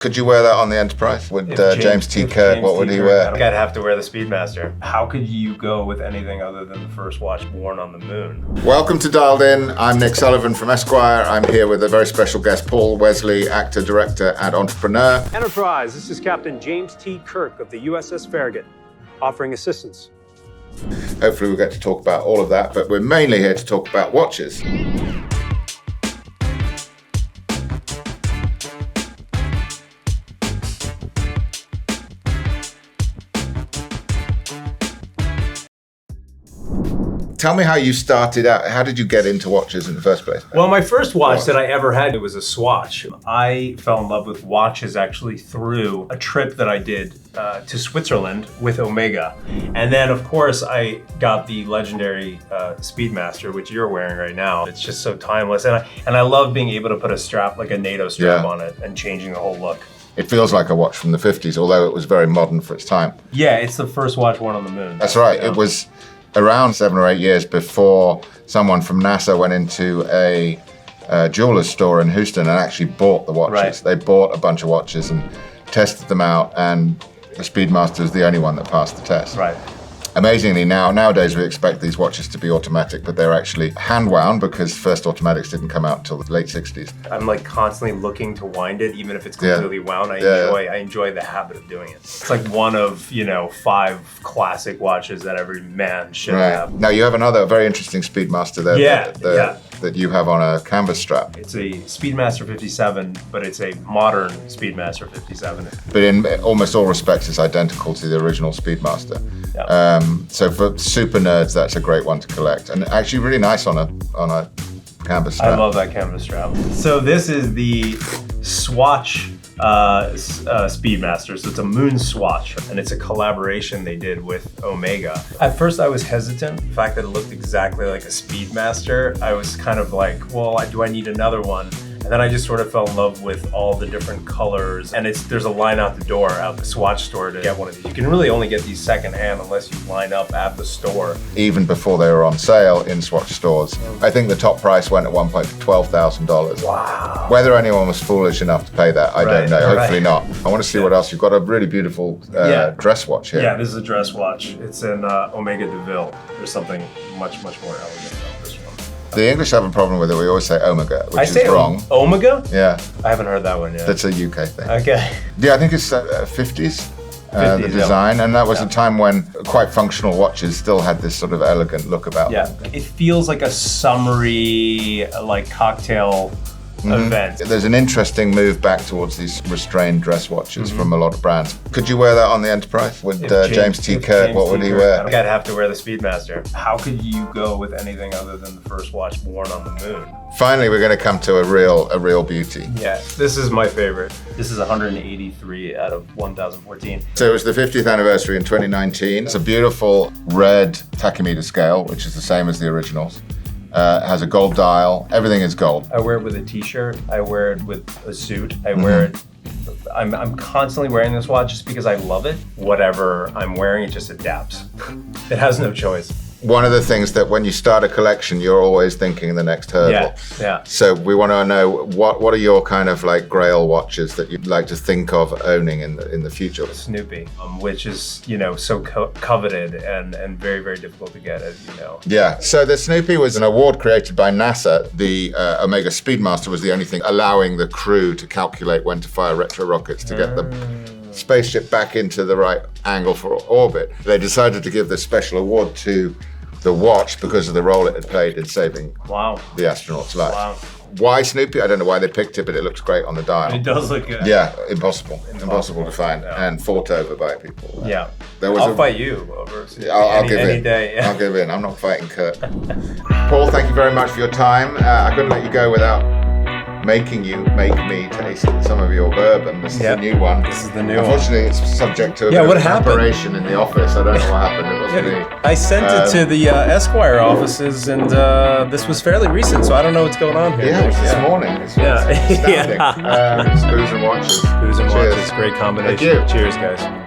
Could you wear that on the Enterprise? Would James T. Kirk, what would he wear? I think I'd have to wear the Speedmaster. How could you go with anything other than the first watch worn on the moon? Welcome to Dialed In. I'm Nick Sullivan from Esquire. I'm here with a very special guest, Paul Wesley, actor, director, and entrepreneur. Enterprise, this is Captain James T. Kirk of the USS Farragut, offering assistance. Hopefully we'll get to talk about all of that, but we're mainly here to talk about watches. Tell me how you started out. How did you get into watches in the first place? Well, my first watch that I ever had, it was a Swatch. I fell in love with watches actually through a trip that I did to Switzerland with Omega. And then, of course, I got the legendary Speedmaster, which you're wearing right now. It's just so timeless. And I love being able to put a strap, like a NATO strap on it, and changing the whole look. It feels like a watch from the 50s, although it was very modern for its time. Yeah, it's the first watch worn on the moon. That's right. It was around 7 or 8 years before someone from NASA went into a jeweler's store in Houston and actually bought the watches. Right. They bought a bunch of watches and tested them out, and the Speedmaster is the only one that passed the test. Right. Amazingly, nowadays we expect these watches to be automatic, but they're actually hand wound because first automatics didn't come out until the late 60s. I'm like constantly looking to wind it, even if it's completely wound. I enjoy the habit of doing it. It's like one of, 5 classic watches that every man should have. Now you have another very interesting Speedmaster there that you have on a canvas strap. It's a Speedmaster 57, but it's a modern Speedmaster 57. But in almost all respects, it's identical to the original Speedmaster. Yeah. So for super nerds, that's a great one to collect, and actually really nice on a canvas strap. I love that canvas strap. So this is the Swatch Speedmaster. So it's a moon swatch, and it's a collaboration they did with Omega. At first I was hesitant. The fact that it looked exactly like a Speedmaster, I was kind of like, well, do I need another one? And then I just sort of fell in love with all the different colors. And there's a line out the door, out the Swatch store, to get one of these. You can really only get these secondhand unless you line up at the store. Even before they were on sale in Swatch stores. I think the top price went at one point to $12,000. Wow. Whether anyone was foolish enough to pay that, I don't know. Hopefully not. I want to see what else. You've got a really beautiful dress watch here. Yeah, this is a dress watch. It's an Omega DeVille. There's something much, much more elegant about this one. The English have a problem with it. We always say Omega, which is wrong. Omega? Yeah. I haven't heard that one yet. That's a UK thing. Okay. Yeah, I think it's 50s. The design, and that was a time when quite functional watches still had this sort of elegant look about them. It feels like a summery, like cocktail event. There's an interesting move back towards these restrained dress watches from a lot of brands. Could you wear that on the Enterprise? Would James T. Kirk, what would he wear? I think I'd have to wear the Speedmaster. How could you go with anything other than the first watch worn on the moon? Finally, we're going to come to a real beauty. Yeah, this is my favorite. This is 183 out of 1014. So it was the 50th anniversary in 2019. It's a beautiful red tachymeter scale, which is the same as the originals. It has a gold dial. Everything is gold. I wear it with a t-shirt. I wear it with a suit. I wear it. I'm constantly wearing this watch just because I love it. Whatever I'm wearing, it just adapts. It has no choice. One of the things that when you start a collection, you're always thinking the next hurdle. Yeah. So we want to know what are your kind of like grail watches that you'd like to think of owning in the future? Snoopy, which is so coveted and very, very difficult to get, as you know. Yeah. So the Snoopy was an award created by NASA. The Omega Speedmaster was the only thing allowing the crew to calculate when to fire retro rockets to get the spaceship back into the right angle for orbit. They decided to give this special award to the watch because of the role it had played in saving the astronauts' lives. Wow. Why Snoopy? I don't know why they picked it, but it looks great on the dial. It does look good. Yeah, impossible to find and fought over by people. Yeah. I'll fight you over I'll give in. Any day. Yeah. I'll give in. I'm not fighting Kurt. Paul, thank you very much for your time. I couldn't let you go without making you make me taste some of your bourbon. This is the new one. This is the new one. Unfortunately, it's subject to a preparation in the office. I don't know what happened. It wasn't me. I sent it to the Esquire offices, and this was fairly recent, so I don't know what's going on here. Yeah, it was this morning. It's outstanding. It's booze and watches. Booze and watches, great combination. Thank you. Cheers, guys.